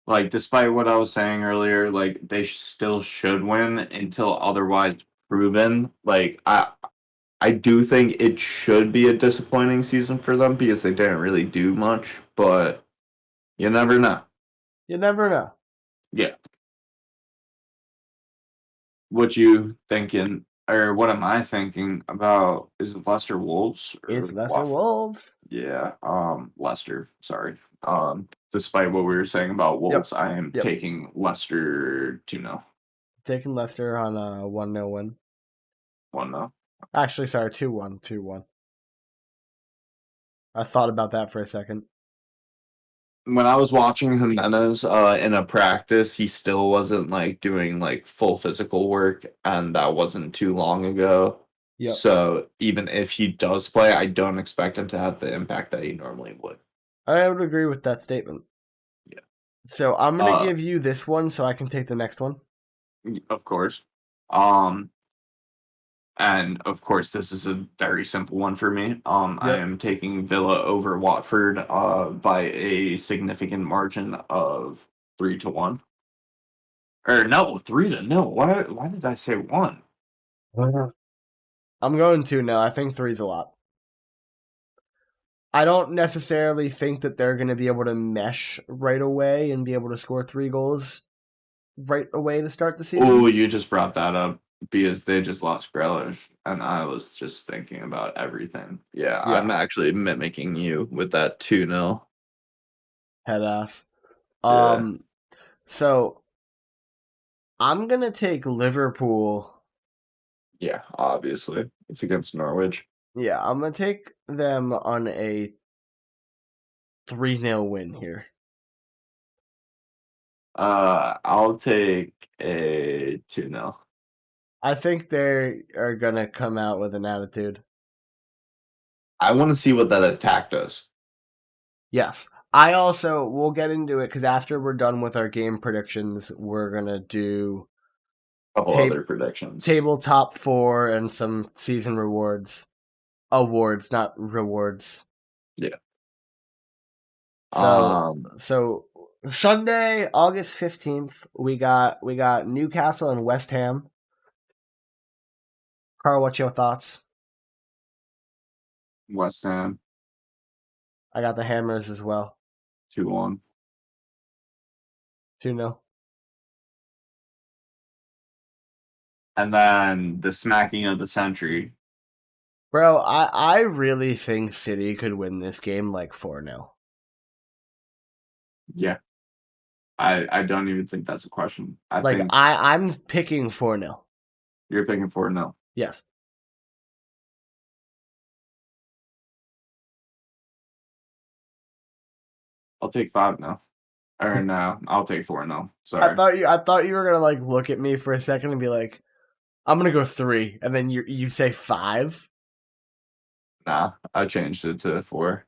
Like, despite what I was saying earlier, like they still should win until otherwise proven. Like, I do think it should be a disappointing season for them because they didn't really do much, but you never know. You never know. Yeah. What you thinking, or what am I thinking about? Is it Leicester Wolves It's or Leicester Watford? Wolves. Yeah, Leicester. Sorry. Despite what we were saying about Yep. Wolves, I am Yep. taking Leicester 2-0. Taking Leicester on a 1-0 win. 1-0. Actually, sorry, 2-1. 2-1. I thought about that for a second. When I was watching Jimenez in a practice, he still wasn't like doing like full physical work, and that wasn't too long ago. Yep. So even if he does play, I don't expect him to have the impact that he normally would. I would agree with that statement. Yeah. So I'm gonna Uh, give you this one so I can take the next one. of course. Um, and of course, this is a very simple one for me. I Yep. am taking Villa over Watford by a significant margin of 3-1. Or no, 3-0. Why did I say one? I'm going 2 now. I think three's a lot. I don't necessarily think that they're going to be able to mesh right away and be able to score 3 goals right away to start the Oh, season. you just brought that up because they just lost Grealish, and I was just thinking about everything. Yeah, I'm Yeah, actually mimicking you with that 2-0. head ass. Yeah, Um, so I'm gonna take Liverpool. yeah, obviously. It's against Norwich. Yeah, I'm gonna take them on a 3-0 win here. I'll take a 2-0. I think they are gonna come out with an attitude. I want to see what that attack does. Yes. I also we'll get into it because after we're done with our game predictions, we're gonna do A couple tab- other predictions. table top four and some season rewards. Awards, not rewards. Yeah. So Um, so Sunday, August 15th, we got Newcastle and West Ham. Carl, what's your thoughts? West Ham I got the Hammers as well. 2-1. 2-0. And then the smacking of the century. Bro, I really think City could win this game like 4-0. Yeah. I don't even think that's a question. I Like think I'm picking 4-0. you're picking 4-0. Yes. I'll take 5 now. Or no, I'll take 4 now. Sorry. I thought you were gonna like look at me for a second and be like, I'm gonna go 3, and then you say 5. Nah, I changed it to 4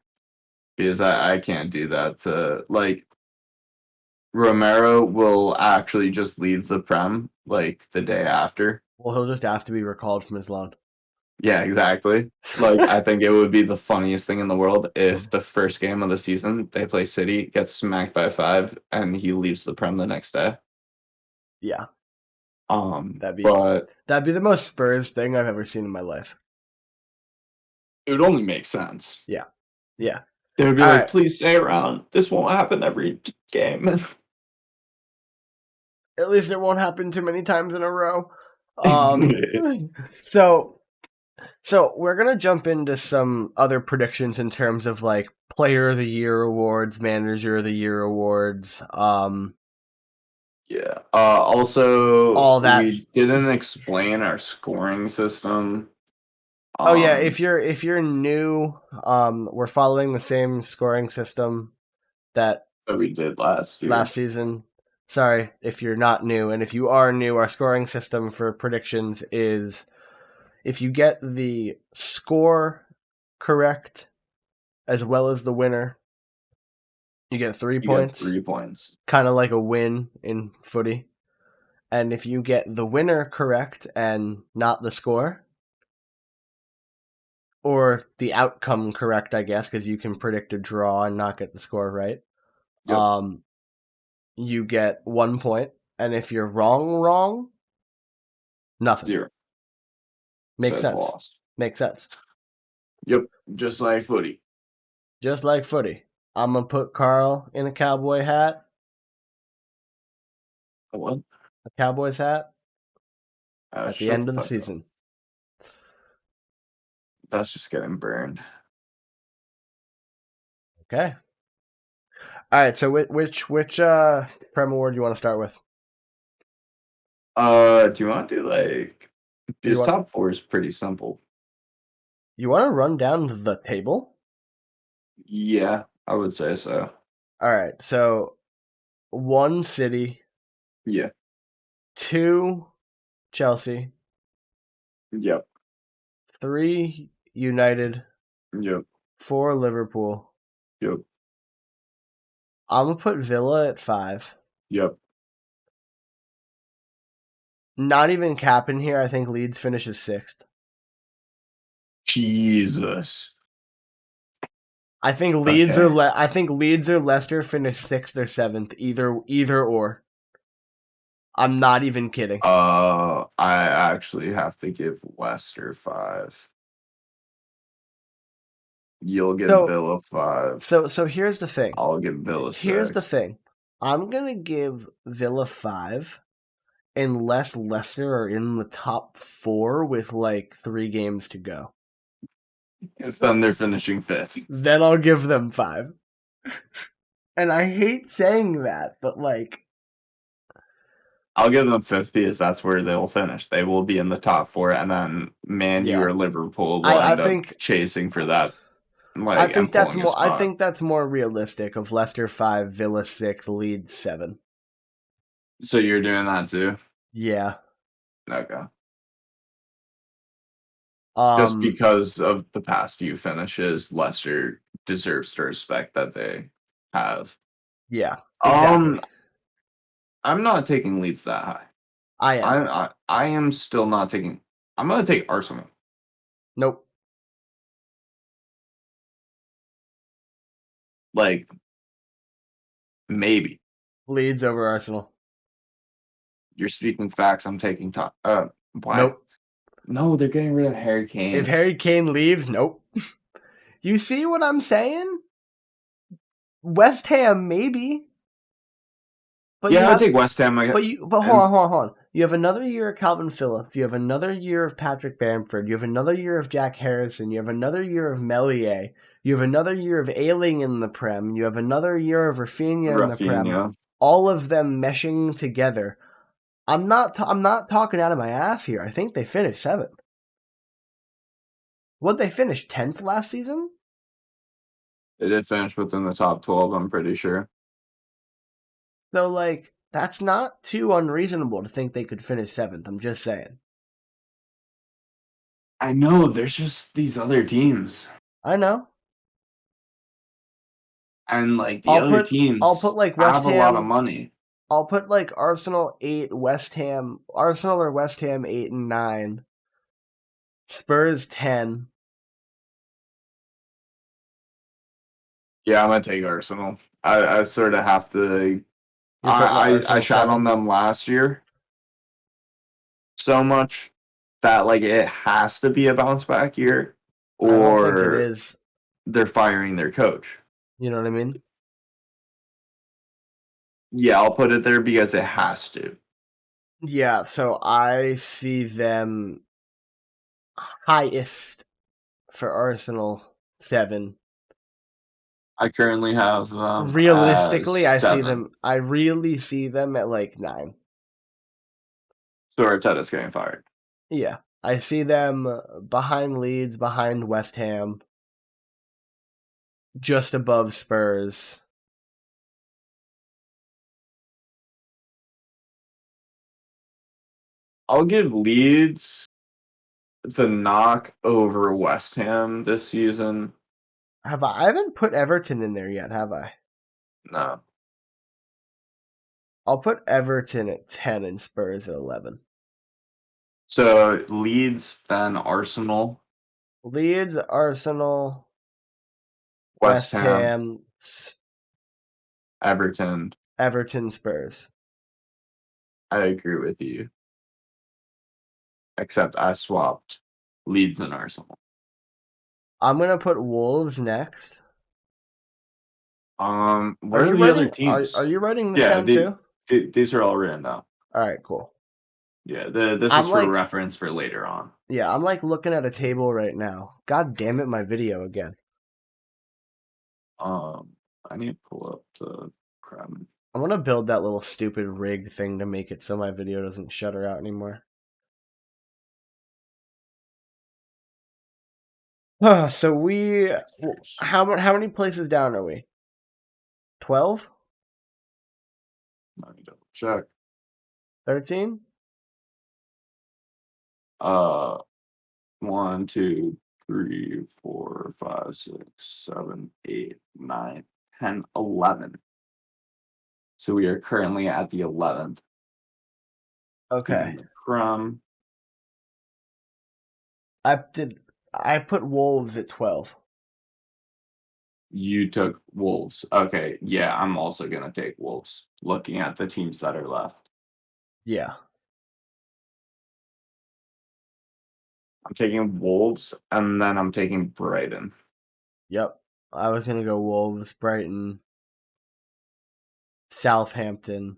because I can't do that to like Romero will actually just leave the Prem like the day after. Well, he'll just ask to be recalled from his loan. Yeah, exactly. Like I think it would be the funniest thing in the world if the first game of the season they play City, gets smacked by 5, and he leaves the Prem the next day. Yeah, that'd be But that'd be the most Spurs thing I've ever seen in my life. it would only make sense. Yeah, yeah. They would be All like, right. please stay around. This won't happen every game. At least it won't happen too many times in a row. Um, so so we're gonna jump into some other predictions in terms of like Player of the Year awards, Manager of the Year awards, Yeah. Also, all that. we didn't explain our scoring system. Oh yeah, Um, if you're new, we're following the same scoring system that that we did last year. last season. Sorry if you're not new, and if you are new, our scoring system for predictions is if you get the score correct as well as the winner, you get three You get points, 3 points. kind of like a win in footy. And if you get the winner correct and not the score, or the outcome correct, I guess, because you can predict a draw and not get the score right, Yep. um, you get 1 point. And if you're wrong, nothing. 0. Makes Says sense. lost. Makes sense. Yep. Just like footy. Just like footy. I'm going to put Carl in a cowboy hat. What? A Cowboys hat at the Shut end the of the fuck up. season. That's just getting burned. Okay. All right. So which Prem Award do you want to start with? Do you want to do like You his want top four is pretty simple. you want to run down the table? Yeah, I would say so. All right. So one City, Yeah. two Chelsea, Yep. three United, Yep. four Liverpool. Yep. I'm gonna put Villa at 5. Yep. Not even capping here. I think Leeds finishes 6th. Jesus. I think Okay. Leeds or Leicester finish 6th or 7th. Either or. I'm not even kidding. I actually have to give Leicester 5. You'll give So Villa 5. so here's the thing. I'll give Villa Here's the 6. thing. I'm gonna give Villa 5 unless Leicester are in the top 4 with like 3 games to go. Because then they're finishing 5th. Then I'll give them 5. And I hate saying that, but like, I'll give them 5th because that's where they'll finish. They will be in the top 4, and then Man U yeah, or Liverpool will I end up think chasing for that, I like, and think that's pulling a more. I spot. think that's more realistic. Of Leicester 5, Villa 6, Leeds 7. So you're doing that too? Yeah. Okay. Just Um. because of the past few finishes, Leicester deserves the respect that they have. Yeah. Um, Exactly. I'm not taking Leeds that high. I am. I am still not taking. I'm gonna take Arsenal. Nope. Like maybe Leeds over Arsenal. you're speaking facts. I'm taking top. Why? Nope. No, they're getting rid of Harry If Kane. Harry Kane leaves, nope. You see what I'm saying? West Ham maybe, but you Yeah, I would have take West Ham. but And hold on. You have another year of Calvin Phillips. You have another year of Patrick Bamford. You have another year of Jack Harrison. You have another year of Melier. You have another year of Ailing in the Prem. You have another year of Rafinha in the Prem. Rafinha. All of them meshing together. I'm not talking out of my ass here. I think they finished 7th. What they finish 10th last season? They did finish within the top 12. I'm pretty sure. So like that's not too unreasonable to think they could finish 7th. I'm just saying. I know. There's just these other teams, I know. and like the I'll other put I'll put teams like West have a lot of Ham. money. I'll put like Arsenal 8, Arsenal or West Ham 8 and 9, Spurs 10. Yeah, I'm gonna take Arsenal. I sort of have to. You're putting I Arsenal shot on 7. them last year so much that like it has to be a bounce back year, I don't think it or is. they're firing their coach. You know what I mean? Yeah, I'll put it there because it has to. Yeah. So I see them highest for Arsenal 7. I currently have them as Realistically, 7. I really see them at like 9. So Arteta's getting fired. Yeah. I see them behind Leeds, behind West Ham, just above Spurs. I'll give Leeds the knock over West Ham this season. I haven't put Everton in there yet, have I? No. I'll put Everton at 10 and Spurs at 11. So Leeds, then Arsenal, Leeds, Arsenal, West West Ham, Ham, Everton. Everton, Spurs. I agree with you. Except I swapped Leeds and Arsenal. I'm gonna put Wolves next. What are the other Are teams? you writing this Yeah, down too? These are all written down. All right, cool. Yeah, this is I'm for like, reference for later on. yeah, I'm like looking at a table right now. God damn it, my video again. I need to pull up the Prem. I'm gonna build that little stupid rig thing to make it so my video doesn't shutter out anymore. So how many places down are we? 12? Let me double check. 13? Uh, 1, 2, 3, 4, 5, 6, 7, 8, 9, 10, 11. So we are currently at the 11th. Okay. Doing the Prem. I put Wolves at 12. You took Wolves. Okay, yeah, I'm also gonna take Wolves. Looking at the teams that are left, Yeah. I'm taking Wolves, and then I'm taking Brighton. Yep. I was gonna go Wolves, Brighton, Southampton.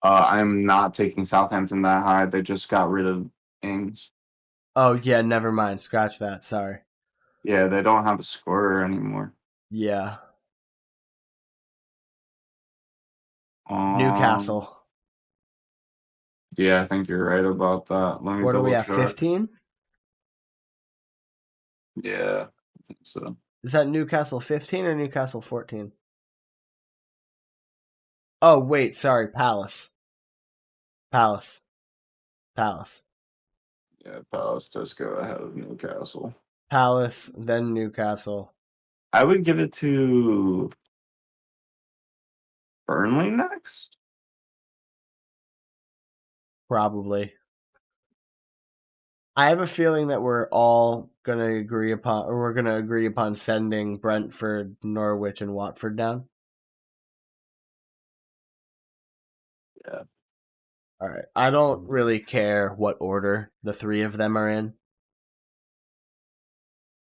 I'm not taking Southampton that high. They just got rid of Ings. Oh yeah, never mind. Scratch that. Sorry. Yeah, they don't have a scorer anymore. Yeah. Um, Newcastle. yeah, I think you're right about that. Let me What are we double at? check. 15? Yeah, I think so. Is that Newcastle 15 or Newcastle 14? Oh wait, sorry, Palace. Palace. Palace. Yeah, Palace does go ahead of Newcastle. Palace, then Newcastle. I would give it to Burnley next. Probably. I have a feeling that we're all gonna agree upon, or we're gonna agree upon sending Brentford, Norwich, and Watford down. Yeah. All right. I don't really care what order the three of them are in,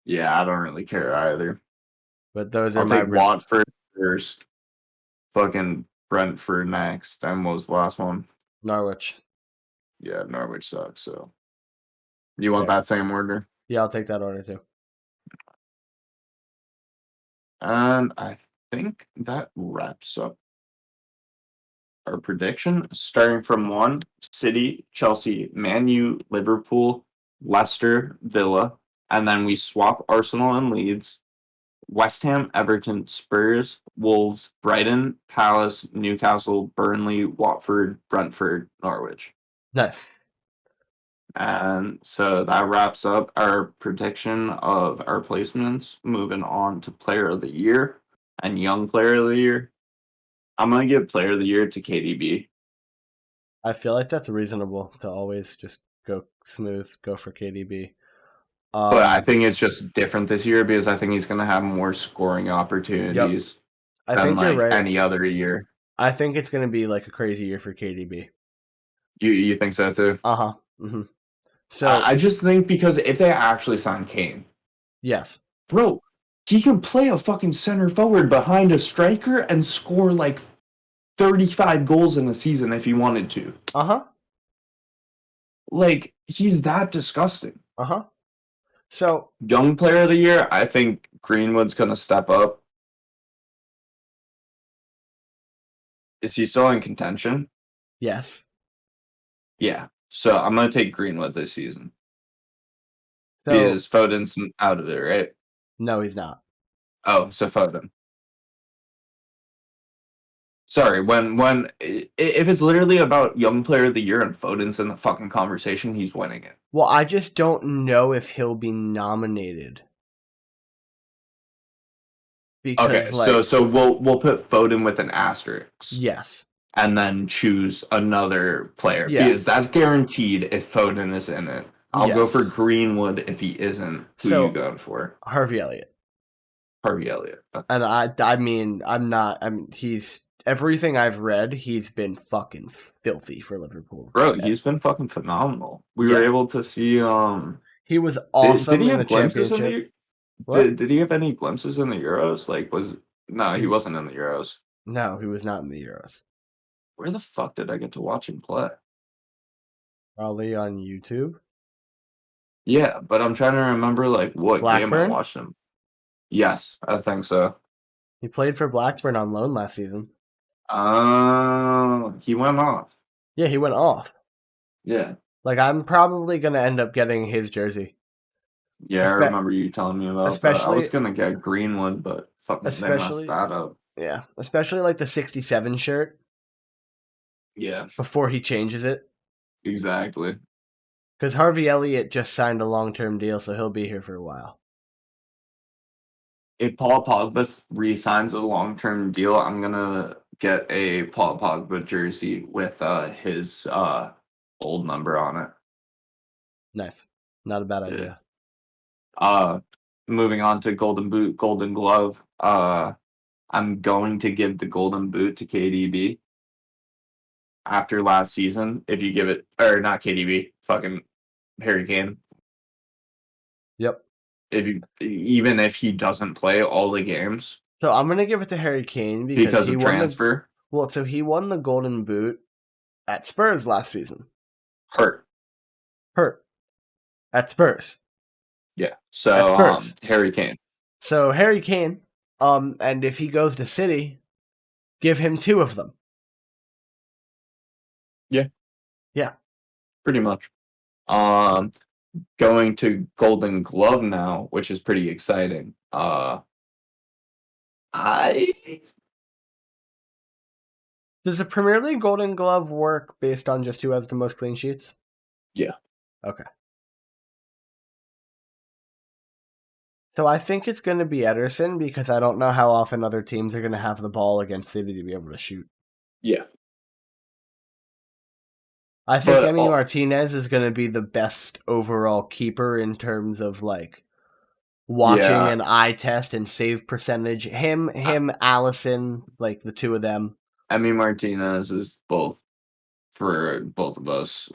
Yeah, I don't really care either. but those are I'll my take Watford first, fucking Brentford next, and what was the last one? Norwich. Yeah, Norwich sucks, so you want Fair. that same order? Yeah, I'll take that order too. And I think that wraps up our prediction. Starting from 1, City, Chelsea, Man U, Liverpool, Leicester, Villa, and then we swap Arsenal and Leeds, West Ham, Everton, Spurs, Wolves, Brighton, Palace, Newcastle, Burnley, Watford, Brentford, Norwich. Nice. And so that wraps up our prediction of our placements. Moving on to Player of the Year and Young Player of the Year. I'm going to give Player of the Year to KDB. I feel like that's reasonable to always just go smooth, go for KDB. But I think it's just different this year because I think he's going to have more scoring Yep. opportunities I than think you're like right. any other year. I think it's going to be like a crazy year for KDB. You think so too? Uh-huh. Mm-hmm. So, I just think because if they actually sign Kane, yes. bro, he can play a fucking center forward behind a striker and score like 35 goals in a season if he wanted to. Uh-huh. Like, he's that disgusting. Uh-huh. So, Young player of the year, I think Greenwood's going to step up. Is he still in contention? yes. Yeah. So I'm going to take Greenwood this season. So, Because Foden's out of it, right? no, he's not. Oh, so Foden. Sorry, if it's literally about young player of the year and Foden's in the fucking conversation, he's winning it. Well, I just don't know if he'll be nominated. Okay, Because, so like, so we'll put Foden with an asterisk yes. and then choose another player Yeah. because that's guaranteed if Foden is in it. I'll go for Yes. Greenwood if he isn't. Who you So, going for? Harvey Elliott. Harvey Elliott. Okay. And I mean, he's everything I've read, he's been fucking filthy for Liverpool. Bro, he's been fucking phenomenal. We were Yeah. able to see He was did awesome he in the have glimpses in championship. the What? did he have any glimpses in the Euros? Like was no, he N- wasn't in the Euros. No, he was not in the Euros. Where the fuck did I get to watch him play? Probably on YouTube. Yeah, but I'm trying to remember like what game I Blackburn. watched him. Yes, I think so. He played for Blackburn on loan last season. He went off. Yeah, he went off. Yeah. Like, I'm probably gonna end up getting his jersey. Yeah, I remember you telling me about that. I was Especially, gonna get Greenwood, but fucking they messed especially, that up. yeah, especially like the 67 shirt Yeah, before he changes it. exactly. Because Harvey Elliott just signed a long-term deal, so he'll be here for a while. If Paul Pogba re-signs a long-term deal, I'm gonna get a Paul Pogba jersey with his old number on it. Nice. Not a bad Yeah. idea. Moving on to Golden Boot, Golden Glove. I'm going to give the Golden Boot to KDB after last season. If you give it, or not KDB, fucking Harry Kane. Yep. Even if he doesn't play all the games So I'm gonna give it to Harry Kane because of transfer, so he won the Golden Boot at Spurs last season. hurt. At Spurs. Yeah. At So Spurs. Harry Kane. So Harry Kane, and if he goes to City, give him 2 of them. Yeah. Yeah. Pretty much. Going to Golden Glove now, which is pretty exciting. I Does the Premier League Golden Glove work based on just who has the most clean sheets? Yeah. Okay. So I think it's going to be Ederson because I don't know how often other teams are going to have the ball against City to be able to shoot. Yeah. I think Emi Martinez is going to be the best overall keeper in terms of like watching an eye test and save percentage. Him, Allison, like the 2 of them. Emi Martinez is both for both of us,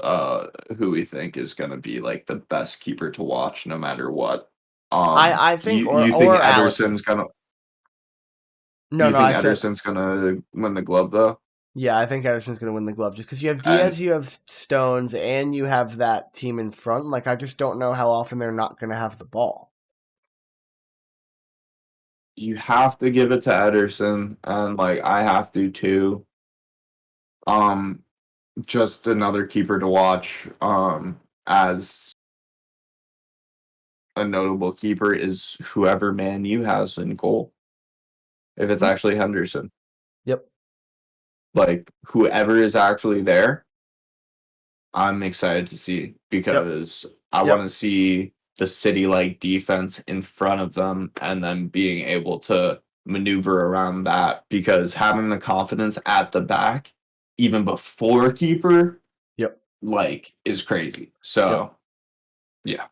who we think is going to be like the best keeper to watch no matter what. I think, you think or Ederson's gonna? No, think I said Ederson's gonna win the glove though? Yeah, I think Ederson's going to win the glove just because you have Diaz, you have Stones, and you have that team in front. Like, I just don't know how often they're not going to have the ball. You have to give it to Ederson, and like I have to too. Just another keeper to watch. As a notable keeper is whoever Man U has in goal. If it's actually Henderson. Yep. Like whoever is actually there, I'm excited to see because I want to see the City like defense in front of them and then being able to maneuver around that because having the confidence at the back even before keeper like is crazy. So yeah.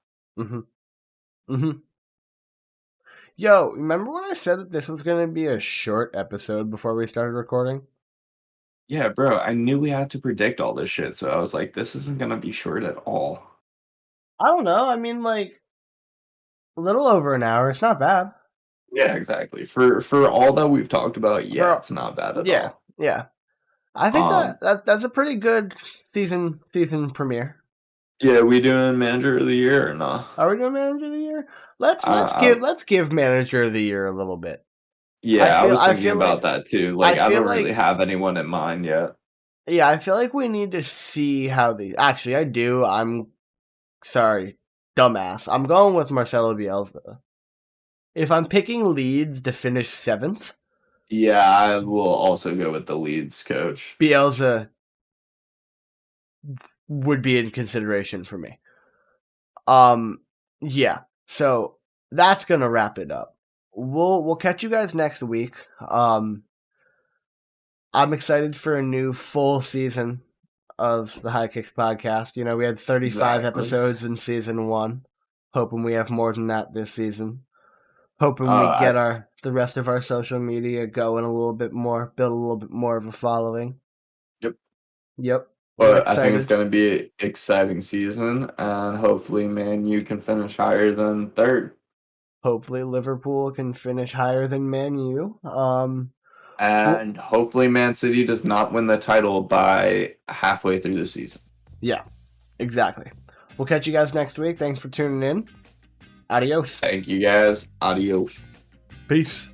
Yo, remember when I said that this was going to be a short episode before we started recording? Yeah, bro, I knew we had to predict all this shit, so I was like, this isn't going to be short at all. I don't know. I mean, like, a little over an hour. It's not bad. Yeah, exactly. For all that we've talked about, it's not bad at all. Yeah. I think that's a pretty good season premiere. Yeah, we doing Manager of the Year or not? Are we doing Manager of the Year? Let's give Manager of the Year a little bit. Yeah, I was thinking about that too. Like, I don't really have anyone in mind yet. Yeah, I feel like we need to see how these. Actually, I do. I'm sorry, dumbass. I'm going with Marcelo Bielsa. If I'm picking Leeds to finish 7th, yeah, I will also go with the Leeds coach. Bielsa would be in consideration for me. Yeah. So that's gonna wrap it up. We'll catch you guys next week. I'm excited for a new full season of the High Kicks podcast. You know, we had 35 episodes in season 1. Hoping we have more than that this season. Hoping we get the rest of our social media going a little bit more, build a little bit more of a following. Yep. But I think it's going to be an exciting season, and hopefully Man U can finish higher than 3rd. Hopefully Liverpool can finish higher than Man U. And hopefully Man City does not win the title by halfway through the season. Yeah, exactly. We'll catch you guys next week. Thanks for tuning in. Adios. Thank you guys. Adios. Peace.